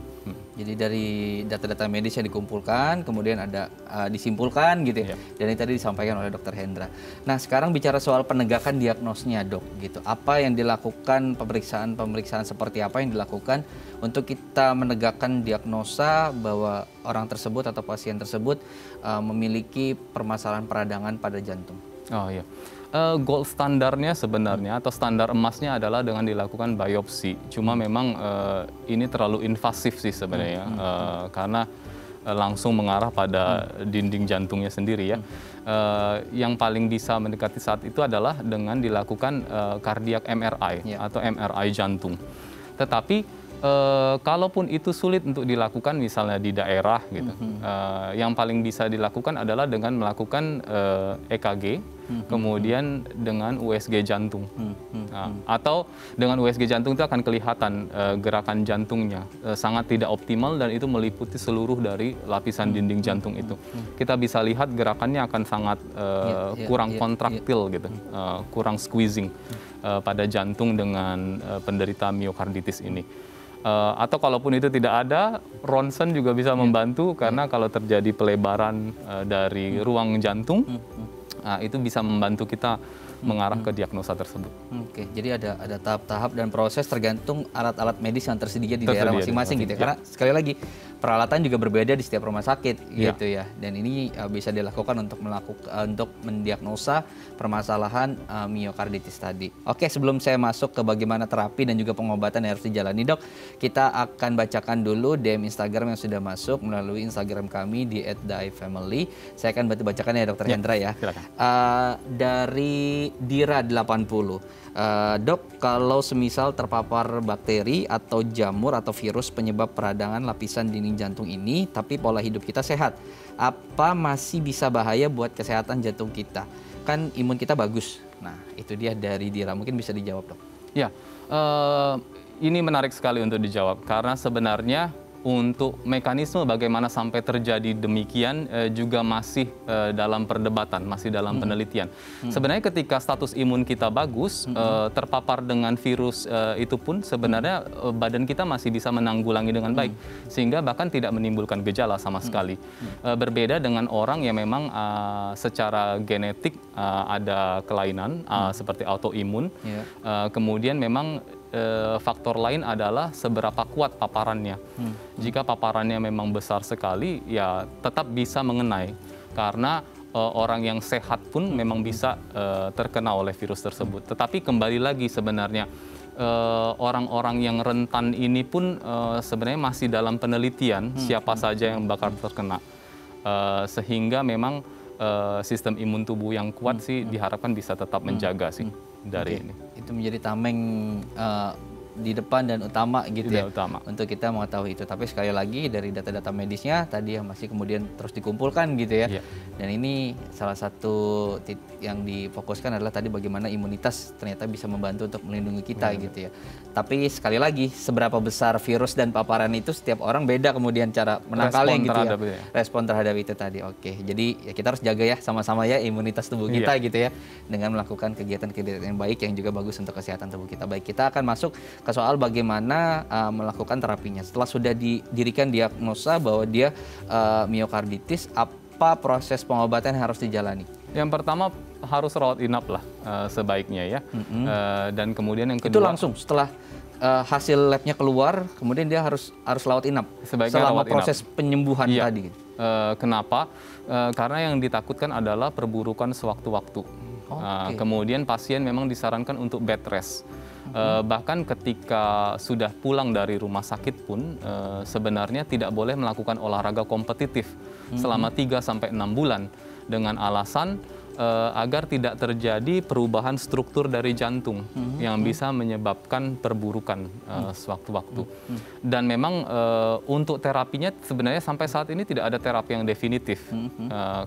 Jadi dari data-data medis yang dikumpulkan, kemudian ada disimpulkan gitu ya. Dan ini tadi disampaikan oleh Dr. Hendra. Nah, sekarang bicara soal penegakan diagnosnya, Dok, gitu. Apa yang dilakukan, pemeriksaan seperti apa yang dilakukan untuk kita menegakkan diagnosa bahwa orang tersebut atau pasien tersebut memiliki permasalahan peradangan pada jantung? Oh iya. Gold standarnya sebenarnya atau standar emasnya adalah dengan dilakukan biopsi. Cuma memang ini terlalu invasif sih sebenarnya karena langsung mengarah pada dinding jantungnya sendiri ya. Yang paling bisa mendekati saat itu adalah dengan dilakukan cardiac MRI atau MRI jantung. Tetapi kalaupun itu sulit untuk dilakukan misalnya di daerah gitu, yang paling bisa dilakukan adalah dengan melakukan EKG, kemudian dengan USG jantung. Atau dengan USG jantung itu akan kelihatan gerakan jantungnya sangat tidak optimal dan itu meliputi seluruh dari lapisan dinding jantung itu. Kita bisa lihat gerakannya akan sangat kurang kontraktil gitu, kurang squeezing pada jantung dengan penderita miokarditis ini. Atau kalaupun itu tidak ada, ronsen juga bisa membantu karena kalau terjadi pelebaran dari ruang jantung, itu bisa membantu kita mengarah ke diagnosa tersebut. Jadi ada tahap-tahap dan proses tergantung alat-alat medis yang tersedia di daerah masing-masing gitu ya. Karena sekali lagi peralatan juga berbeda di setiap rumah sakit gitu ya. Dan ini bisa dilakukan untuk mendiagnosa permasalahan miokarditis tadi. Oke, sebelum saya masuk ke bagaimana terapi dan juga pengobatan yang harus dijalani, Dok, kita akan bacakan dulu DM Instagram yang sudah masuk melalui Instagram kami di @daifamily. Saya akan bacakan ya, Dr. Hendra ya. Silakan. Dari dari Dira 80. Dok, kalau semisal terpapar bakteri atau jamur atau virus penyebab peradangan lapisan dinding jantung ini, tapi pola hidup kita sehat, apa masih bisa bahaya buat kesehatan jantung kita? Kan imun kita bagus. Nah, itu dia dari Dira. Mungkin bisa dijawab, Dok. Ya, ini menarik sekali untuk dijawab karena sebenarnya untuk mekanisme bagaimana sampai terjadi demikian juga masih dalam perdebatan, masih dalam penelitian. Sebenarnya ketika status imun kita bagus, terpapar dengan virus itu pun sebenarnya badan kita masih bisa menanggulangi dengan baik, sehingga bahkan tidak menimbulkan gejala sama sekali. Berbeda dengan orang yang memang secara genetik ada kelainan seperti autoimun, kemudian memang faktor lain adalah seberapa kuat paparannya. Jika paparannya memang besar sekali, ya tetap bisa mengenai. Karena orang yang sehat pun memang bisa terkena oleh virus tersebut. Tetapi kembali lagi sebenarnya, orang-orang yang rentan ini pun sebenarnya masih dalam penelitian siapa saja yang bakal terkena. Sehingga memang sistem imun tubuh yang kuat sih diharapkan bisa tetap menjaga sih dari ini. Itu menjadi tameng di depan dan utama gitu ya, utama untuk kita mengetahui itu. Tapi sekali lagi dari data-data medisnya tadi yang masih kemudian terus dikumpulkan gitu ya. Dan ini salah satu yang difokuskan adalah tadi bagaimana imunitas ternyata bisa membantu untuk melindungi kita gitu ya. Tapi sekali lagi seberapa besar virus dan paparan itu setiap orang beda kemudian cara menangkalnya gitu ya. Respon terhadap itu tadi. Oke, jadi ya kita harus jaga ya sama-sama ya imunitas tubuh kita gitu ya, dengan melakukan kegiatan-kegiatan yang baik yang juga bagus untuk kesehatan tubuh kita. Baik, kita akan masuk ke soal bagaimana melakukan terapinya. Setelah sudah didirikan diagnosa bahwa dia miokarditis, apa proses pengobatan yang harus dijalani? Yang pertama harus rawat inap lah sebaiknya ya. Dan kemudian yang kedua, itu langsung setelah hasil labnya keluar, kemudian dia harus rawat inap sebaiknya selama rawat proses inap. penyembuhan tadi. Kenapa? Karena yang ditakutkan adalah perburukan sewaktu-waktu. Kemudian pasien memang disarankan untuk bed rest. Bahkan ketika sudah pulang dari rumah sakit pun sebenarnya tidak boleh melakukan olahraga kompetitif selama 3-6 bulan dengan alasan agar tidak terjadi perubahan struktur dari jantung yang bisa menyebabkan perburukan sewaktu-waktu. Dan memang untuk terapinya sebenarnya sampai saat ini tidak ada terapi yang definitif.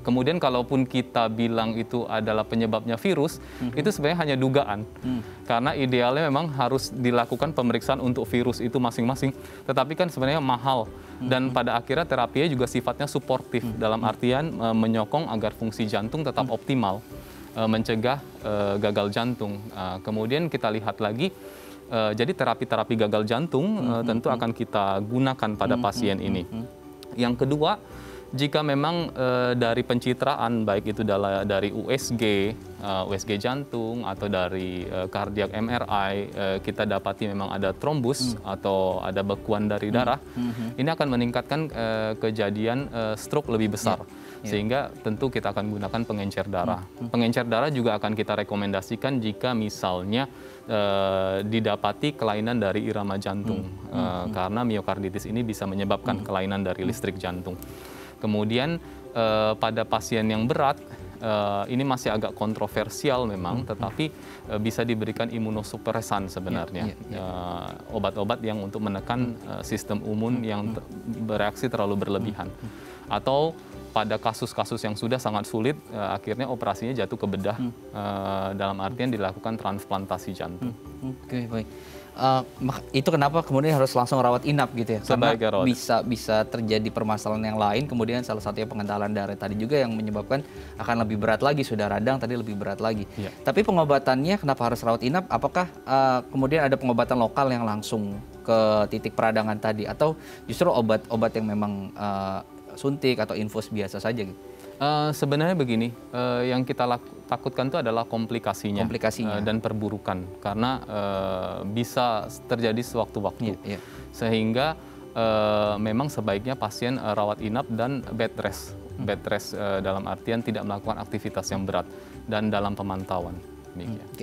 Kemudian kalaupun kita bilang itu adalah penyebabnya virus, itu sebenarnya hanya dugaan. Karena idealnya memang harus dilakukan pemeriksaan untuk virus itu masing-masing. Tetapi kan sebenarnya mahal. Dan pada akhirnya terapinya juga sifatnya suportif, dalam artian menyokong agar fungsi jantung tetap optimal, mencegah gagal jantung. Kemudian kita lihat lagi, jadi terapi-terapi gagal jantung tentu akan kita gunakan pada pasien ini. Yang kedua, jika memang dari pencitraan, baik itu dari USG jantung atau dari kardiak MRI, kita dapati memang ada trombus atau ada bekuan dari darah, ini akan meningkatkan kejadian stroke lebih besar. Sehingga tentu kita akan gunakan pengencer darah. Pengencer darah juga akan kita rekomendasikan jika misalnya didapati kelainan dari irama jantung, karena miokarditis ini bisa menyebabkan kelainan dari listrik jantung. Kemudian pada pasien yang berat, ini masih agak kontroversial memang, tetapi bisa diberikan imunosupresan sebenarnya. Obat-obat yang untuk menekan sistem imun yang bereaksi terlalu berlebihan. Atau pada kasus-kasus yang sudah sangat sulit, akhirnya operasinya jatuh ke bedah, dalam artian dilakukan transplantasi jantung. Oke, baik. Itu kenapa kemudian harus langsung rawat inap gitu ya? Karena bisa terjadi permasalahan yang lain, kemudian salah satunya pengentalan darah tadi juga yang menyebabkan akan lebih berat lagi, sudah radang tadi lebih berat lagi. Tapi pengobatannya kenapa harus rawat inap? Apakah kemudian ada pengobatan lokal yang langsung ke titik peradangan tadi, atau justru obat-obat yang memang suntik atau infus biasa saja gitu? Sebenarnya begini, yang kita takutkan itu adalah komplikasinya. Dan perburukan, karena bisa terjadi sewaktu-waktu. Sehingga memang sebaiknya pasien rawat inap dan bed rest. Bed rest dalam artian tidak melakukan aktivitas yang berat dan dalam pemantauan.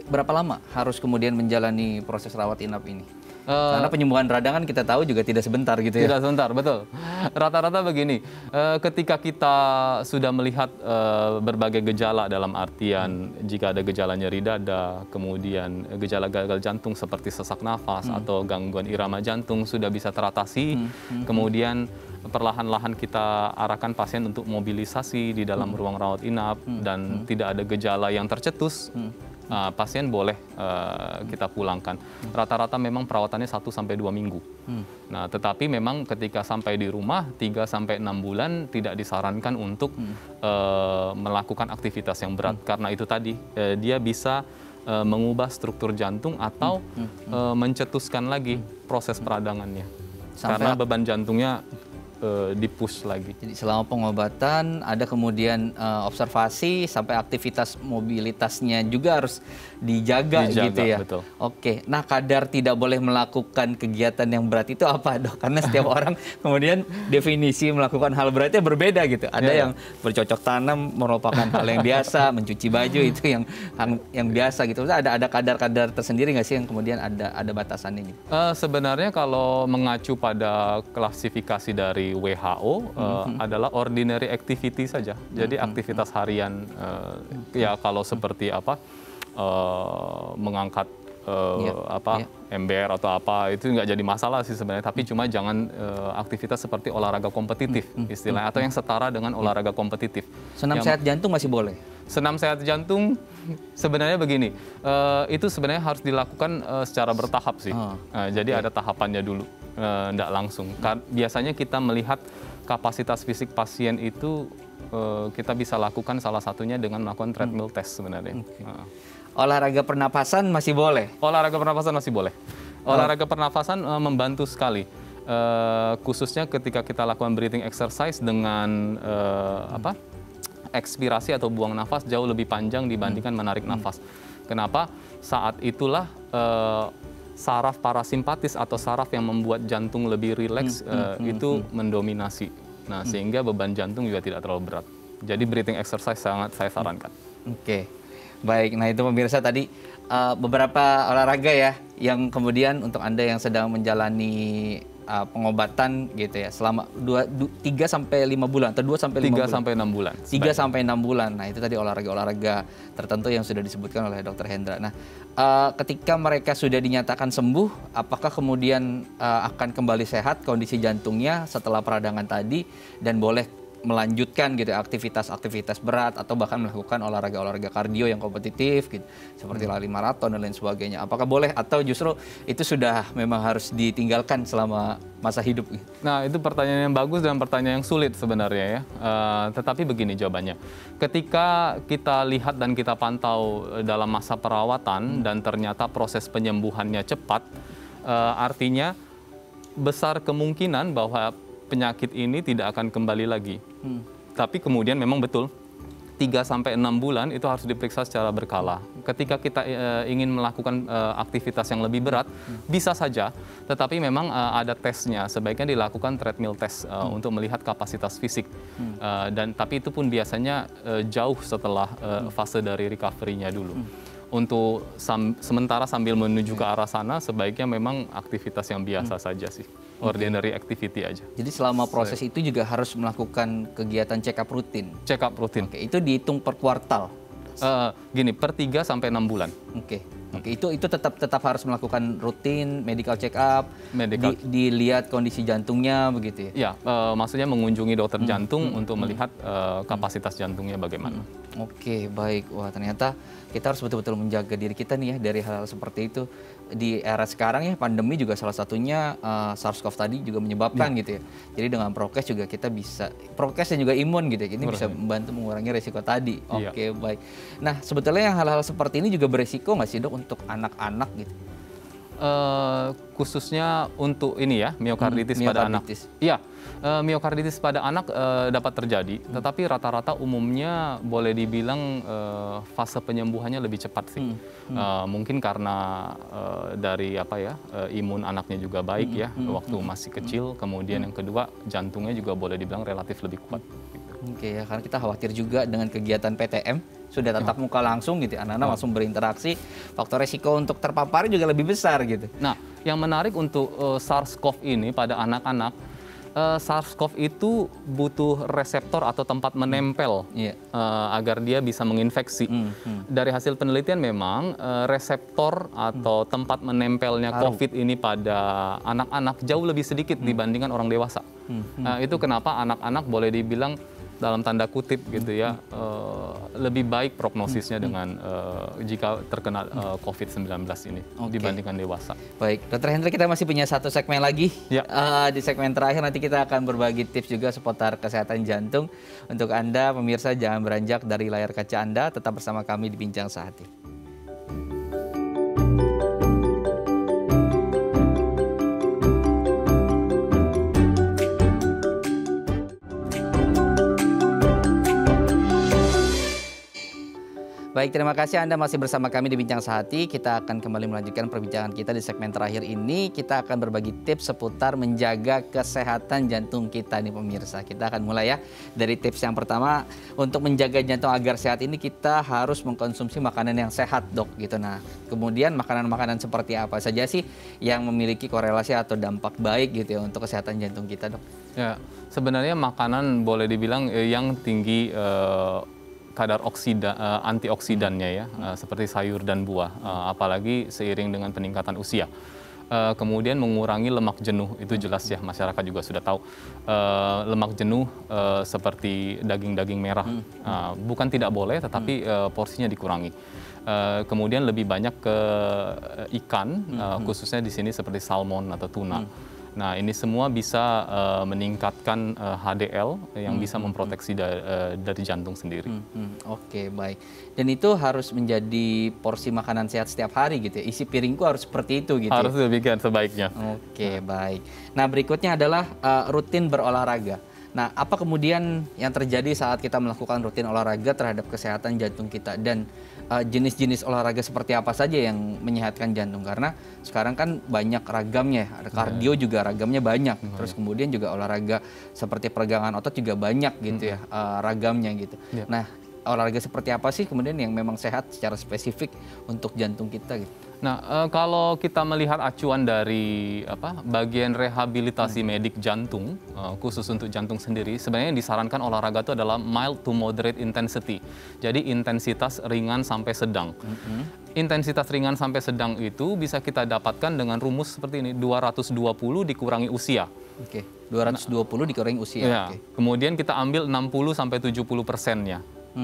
Berapa lama harus kemudian menjalani proses rawat inap ini? Karena penyembuhan radang kan kita tahu juga tidak sebentar gitu ya. Tidak sebentar, betul. Rata-rata begini, ketika kita sudah melihat berbagai gejala dalam artian jika ada gejala nyeri dada, kemudian gejala gagal jantung seperti sesak nafas atau gangguan irama jantung sudah bisa teratasi, kemudian perlahan-lahan kita arahkan pasien untuk mobilisasi di dalam ruang rawat inap dan tidak ada gejala yang tercetus. Pasien boleh kita pulangkan. Rata-rata memang perawatannya 1-2 minggu. Nah, tetapi memang ketika sampai di rumah 3-6 bulan tidak disarankan untuk melakukan aktivitas yang berat karena itu tadi dia bisa mengubah struktur jantung atau mencetuskan lagi proses peradangannya. Karena beban jantungnya di-push lagi. Jadi selama pengobatan ada kemudian observasi sampai aktivitas mobilitasnya juga harus dijaga gitu ya. Betul. Oke, nah kadar tidak boleh melakukan kegiatan yang berat itu apa dok? Karena setiap orang kemudian definisi melakukan hal beratnya berbeda gitu. Ada yang bercocok tanam merupakan hal yang biasa, mencuci baju itu yang biasa gitu. Ada kadar-kadar tersendiri nggak sih yang kemudian ada batasannya gitu? Sebenarnya kalau mengacu pada klasifikasi dari WHO adalah ordinary activity saja. Jadi aktivitas harian ya kalau seperti apa mengangkat ember atau apa itu nggak jadi masalah sih sebenarnya. Tapi cuma jangan aktivitas seperti olahraga kompetitif istilahnya atau yang setara dengan olahraga kompetitif. Senam sehat jantung masih boleh? Senam sehat jantung sebenarnya begini, itu sebenarnya harus dilakukan secara bertahap sih. Jadi ada tahapannya dulu, nggak langsung. Biasanya kita melihat kapasitas fisik pasien itu kita bisa lakukan salah satunya dengan melakukan treadmill test sebenarnya. Olahraga pernapasan masih boleh? Olahraga pernapasan masih boleh. Olahraga pernapasan membantu sekali. Khususnya ketika kita lakukan breathing exercise dengan ekspirasi atau buang nafas jauh lebih panjang dibandingkan menarik nafas. Kenapa? Saat itulah saraf parasimpatis atau saraf yang membuat jantung lebih rileks itu mendominasi. Nah, sehingga beban jantung juga tidak terlalu berat. Jadi breathing exercise sangat saya sarankan. Oke. Baik, nah itu pemirsa tadi beberapa olahraga ya yang kemudian untuk Anda yang sedang menjalani pengobatan gitu ya selama 3 sampai 5 bulan atau 2 sampai 5 bulan. 3 sampai 6 bulan. 3 sampai 6 bulan. Nah, itu tadi olahraga-olahraga tertentu yang sudah disebutkan oleh Dr. Hendra. Nah, ketika mereka sudah dinyatakan sembuh, apakah kemudian akan kembali sehat kondisi jantungnya setelah peradangan tadi dan boleh melanjutkan gitu aktivitas-aktivitas berat atau bahkan melakukan olahraga-olahraga kardio yang kompetitif gitu seperti lari maraton dan lain sebagainya. Apakah boleh atau justru itu sudah memang harus ditinggalkan selama masa hidup? Nah, itu pertanyaan yang bagus dan pertanyaan yang sulit sebenarnya ya. Tetapi begini jawabannya. Ketika kita lihat dan kita pantau dalam masa perawatan dan ternyata proses penyembuhannya cepat, artinya besar kemungkinan bahwa penyakit ini tidak akan kembali lagi. Tapi kemudian memang betul 3 sampai 6 bulan itu harus diperiksa secara berkala. Ketika kita ingin melakukan aktivitas yang lebih berat, bisa saja, tetapi memang ada tesnya. Sebaiknya dilakukan treadmill test untuk melihat kapasitas fisik. Tapi itu pun biasanya jauh setelah fase dari recovery-nya dulu. Untuk sementara sambil menuju ke arah sana, sebaiknya memang aktivitas yang biasa saja sih. Ordinary activity aja. Jadi selama proses itu juga harus melakukan kegiatan check up rutin? Check up rutin. Oke, itu dihitung per kuartal? Gini, per 3 sampai 6 bulan. Oke. Itu tetap harus melakukan rutin medical check up, dilihat kondisi jantungnya begitu ya? Ya, maksudnya mengunjungi dokter jantung untuk melihat kapasitas jantungnya bagaimana. Oke, baik. Wah, ternyata kita harus betul-betul menjaga diri kita nih ya dari hal-hal seperti itu. Di era sekarang ya, pandemi juga salah satunya SARS-CoV tadi juga menyebabkan gitu ya. Jadi dengan prokes juga kita bisa, prokes dan juga imun gitu ya, ini bisa membantu mengurangi resiko tadi. Oke, baik. Nah, sebetulnya yang hal-hal seperti ini juga beresiko nggak sih dok untuk anak-anak gitu? Khususnya untuk ini ya, miokarditis pada anak. Iya, miokarditis pada anak dapat terjadi, tetapi rata-rata umumnya boleh dibilang fase penyembuhannya lebih cepat sih. Mungkin karena dari imun anaknya juga baik ya, waktu masih kecil. Kemudian yang kedua, jantungnya juga boleh dibilang relatif lebih kuat. Gitu. Oke ya, karena kita khawatir juga dengan kegiatan PTM sudah tatap muka langsung gitu, anak-anak langsung berinteraksi, faktor resiko untuk terpapar juga lebih besar gitu. Nah, Yang menarik untuk SARS-CoV ini pada anak-anak, SARS-CoV itu butuh reseptor atau tempat menempel agar dia bisa menginfeksi. Dari hasil penelitian memang reseptor atau tempat menempelnya COVID ini pada anak-anak jauh lebih sedikit dibandingkan orang dewasa. Itu kenapa anak-anak boleh dibilang dalam tanda kutip gitu ya, lebih baik prognosisnya dengan jika terkena COVID-19 ini dibandingkan dewasa. Baik, Dr. Hendra, kita masih punya satu segmen lagi. Di segmen terakhir nanti kita akan berbagi tips juga seputar kesehatan jantung. Untuk Anda pemirsa, jangan beranjak dari layar kaca Anda, tetap bersama kami di Bincang Sehati. Baik, terima kasih Anda masih bersama kami di Bincang Sehati. Kita akan kembali melanjutkan perbincangan kita di segmen terakhir ini. Kita akan berbagi tips seputar menjaga kesehatan jantung kita nih pemirsa. Kita akan mulai ya dari tips yang pertama. Untuk menjaga jantung agar sehat ini kita harus mengkonsumsi makanan yang sehat, Dok, gitu. Nah, kemudian makanan-makanan seperti apa saja sih yang memiliki korelasi atau dampak baik gitu ya untuk kesehatan jantung kita, Dok? Ya, sebenarnya makanan boleh dibilang yang tinggi kadar antioksidannya ya, seperti sayur dan buah, apalagi seiring dengan peningkatan usia. Kemudian mengurangi lemak jenuh, itu jelas ya, masyarakat juga sudah tahu. Lemak jenuh seperti daging-daging merah, bukan tidak boleh, tetapi porsinya dikurangi. Kemudian lebih banyak ke ikan, khususnya di sini seperti salmon atau tuna. Nah, ini semua bisa meningkatkan HDL yang bisa memproteksi dari jantung sendiri. Oke, baik. Dan itu harus menjadi porsi makanan sehat setiap hari gitu ya? Isi piringku harus seperti itu gitu Harus demikian sebaiknya. Oke, baik. Nah, berikutnya adalah rutin berolahraga. Nah, apa kemudian yang terjadi saat kita melakukan rutin olahraga terhadap kesehatan jantung kita? Dan jenis-jenis olahraga seperti apa saja yang menyehatkan jantung? Karena sekarang kan banyak ragamnya, ada kardio juga ragamnya banyak. Terus kemudian juga olahraga seperti peregangan otot juga banyak gitu ya, ragamnya gitu. Nah, olahraga seperti apa sih kemudian yang memang sehat secara spesifik untuk jantung kita gitu? Nah, kalau kita melihat acuan dari bagian rehabilitasi medik jantung, khusus untuk jantung sendiri, sebenarnya yang disarankan olahraga itu adalah mild to moderate intensity. Jadi intensitas ringan sampai sedang. Intensitas ringan sampai sedang itu bisa kita dapatkan dengan rumus seperti ini, 220 dikurangi usia. Oke, 220 dikurangi usia. Ya, kemudian kita ambil 60 sampai 70%-nya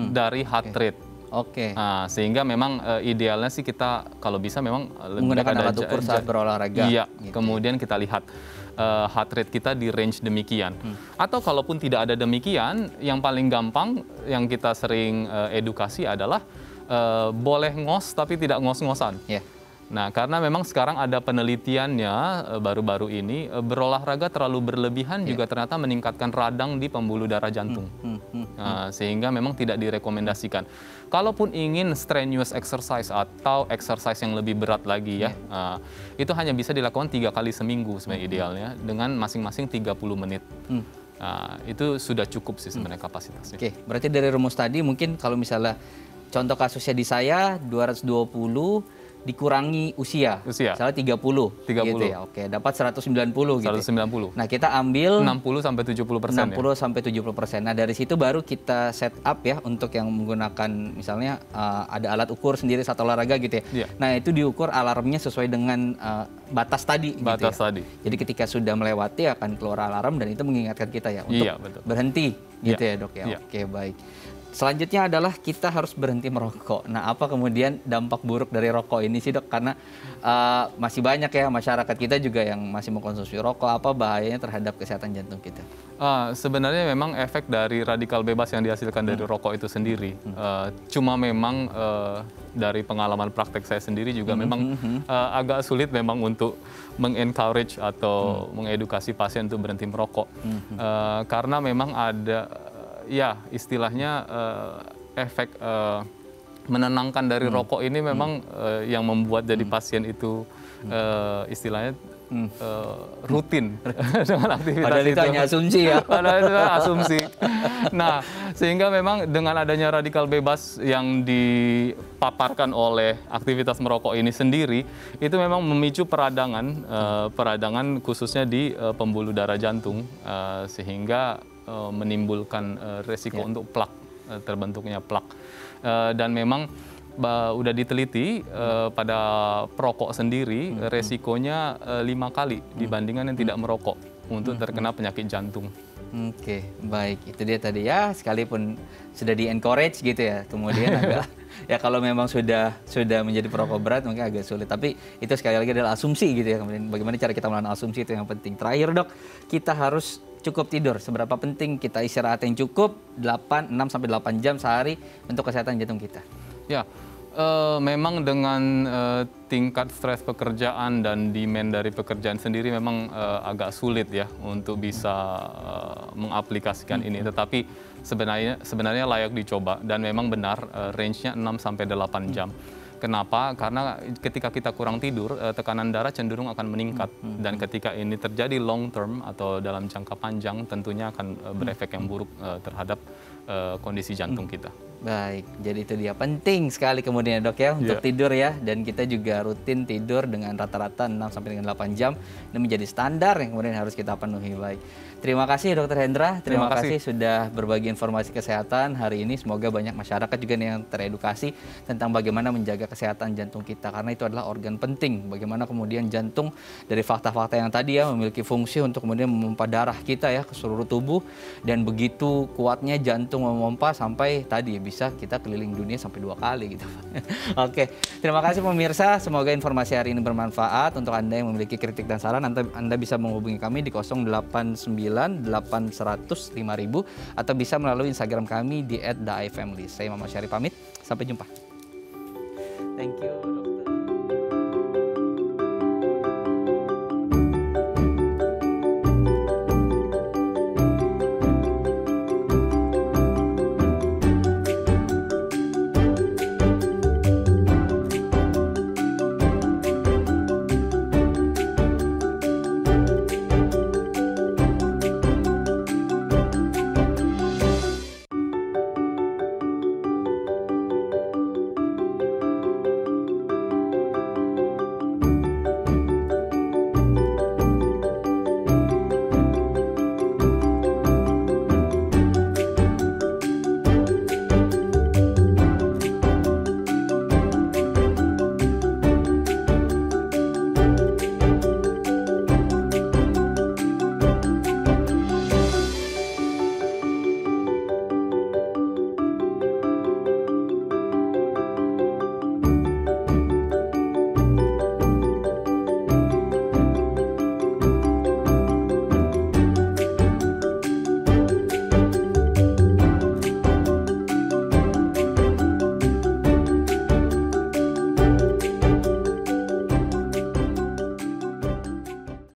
dari heart rate. Oke. Nah, sehingga memang idealnya sih kita kalau bisa memang menggunakan alat ukur saat berolahraga. Iya. Gitu. Kemudian kita lihat heart rate kita di range demikian. Atau kalaupun tidak ada demikian, yang paling gampang yang kita sering edukasi adalah boleh ngos tapi tidak ngos-ngosan. Yeah. Nah, karena memang sekarang ada penelitiannya baru-baru ini, berolahraga terlalu berlebihan juga ternyata meningkatkan radang di pembuluh darah jantung. Sehingga memang tidak direkomendasikan. Kalaupun ingin strenuous exercise atau exercise yang lebih berat lagi ya, itu hanya bisa dilakukan 3 kali seminggu sebenarnya idealnya, dengan masing-masing 30 menit. Itu sudah cukup sih sebenarnya kapasitasnya. Oke, berarti dari rumus tadi mungkin kalau misalnya contoh kasusnya di saya 220 dikurangi usia. Misalnya 30. Gitu ya. Oke, dapat 190 gitu. 190. Nah, kita ambil 60 sampai 70%. 60 sampai 70%. Nah, dari situ baru kita set up ya untuk yang menggunakan misalnya ada alat ukur sendiri saat olahraga gitu ya. Nah, itu diukur alarmnya sesuai dengan batas tadi gitu ya. Jadi ketika sudah melewati akan keluar alarm dan itu mengingatkan kita ya untuk berhenti gitu ya, Dok ya. Oke, baik. Selanjutnya adalah kita harus berhenti merokok. Nah, apa kemudian dampak buruk dari rokok ini sih, Dok? Karena masih banyak ya masyarakat kita juga yang masih mengkonsumsi rokok. Apa bahayanya terhadap kesehatan jantung kita? Sebenarnya memang efek dari radikal bebas yang dihasilkan dari rokok itu sendiri. Cuma memang dari pengalaman praktek saya sendiri juga memang agak sulit memang untuk mengencourage atau mengedukasi pasien untuk berhenti merokok. Karena memang ada istilahnya efek menenangkan dari rokok ini memang yang membuat jadi pasien itu istilahnya rutin dengan aktivitas Padahal itu hanya asumsi ya. Padahal itu asumsi. Nah, sehingga memang dengan adanya radikal bebas yang dipaparkan oleh aktivitas merokok ini sendiri, itu memang memicu peradangan khususnya di pembuluh darah jantung, sehingga menimbulkan resiko untuk plak, terbentuknya plak. Dan memang udah diteliti pada perokok sendiri resikonya 5 kali dibandingkan yang tidak merokok untuk terkena penyakit jantung. Oke, baik. Itu dia tadi ya, sekalipun sudah di-encourage gitu ya, kemudian agak ya kalau memang sudah menjadi perokok berat mungkin agak sulit. Tapi itu sekali lagi adalah asumsi gitu ya. Kemudian bagaimana cara kita melawan asumsi itu yang penting. Terakhir Dok, kita harus cukup tidur. Seberapa penting kita istirahat yang cukup 6 sampai 8 jam sehari untuk kesehatan jantung kita? Ya, memang dengan tingkat stres pekerjaan dan demand dari pekerjaan sendiri memang agak sulit ya untuk bisa mengaplikasikan ini. Tetapi sebenarnya layak dicoba dan memang benar range-nya 6 sampai 8 jam. Kenapa? Karena ketika kita kurang tidur, tekanan darah cenderung akan meningkat. Dan ketika ini terjadi long term atau dalam jangka panjang, tentunya akan berefek yang buruk terhadap kondisi jantung kita. Baik, jadi itu dia penting sekali kemudian Dok ya untuk tidur ya, dan kita juga rutin tidur dengan rata-rata 6 sampai dengan 8 jam. Ini menjadi standar yang kemudian harus kita penuhi. Baik. Terima kasih Dr. Hendra, terima kasih sudah berbagi informasi kesehatan hari ini. Semoga banyak masyarakat juga nih yang teredukasi tentang bagaimana menjaga kesehatan jantung kita, karena itu adalah organ penting. Bagaimana kemudian jantung dari fakta-fakta yang tadi ya memiliki fungsi untuk kemudian memompa darah kita ya ke seluruh tubuh, dan begitu kuatnya jantung memompa sampai tadi bisa kita keliling dunia sampai 2 kali gitu. Oke, terima kasih pemirsa. Semoga informasi hari ini bermanfaat. Untuk Anda yang memiliki kritik dan saran, Anda bisa menghubungi kami di 089 800 5000 atau bisa melalui Instagram kami di @daifamily. Saya Muhammad Syarif pamit. Sampai jumpa. Thank you.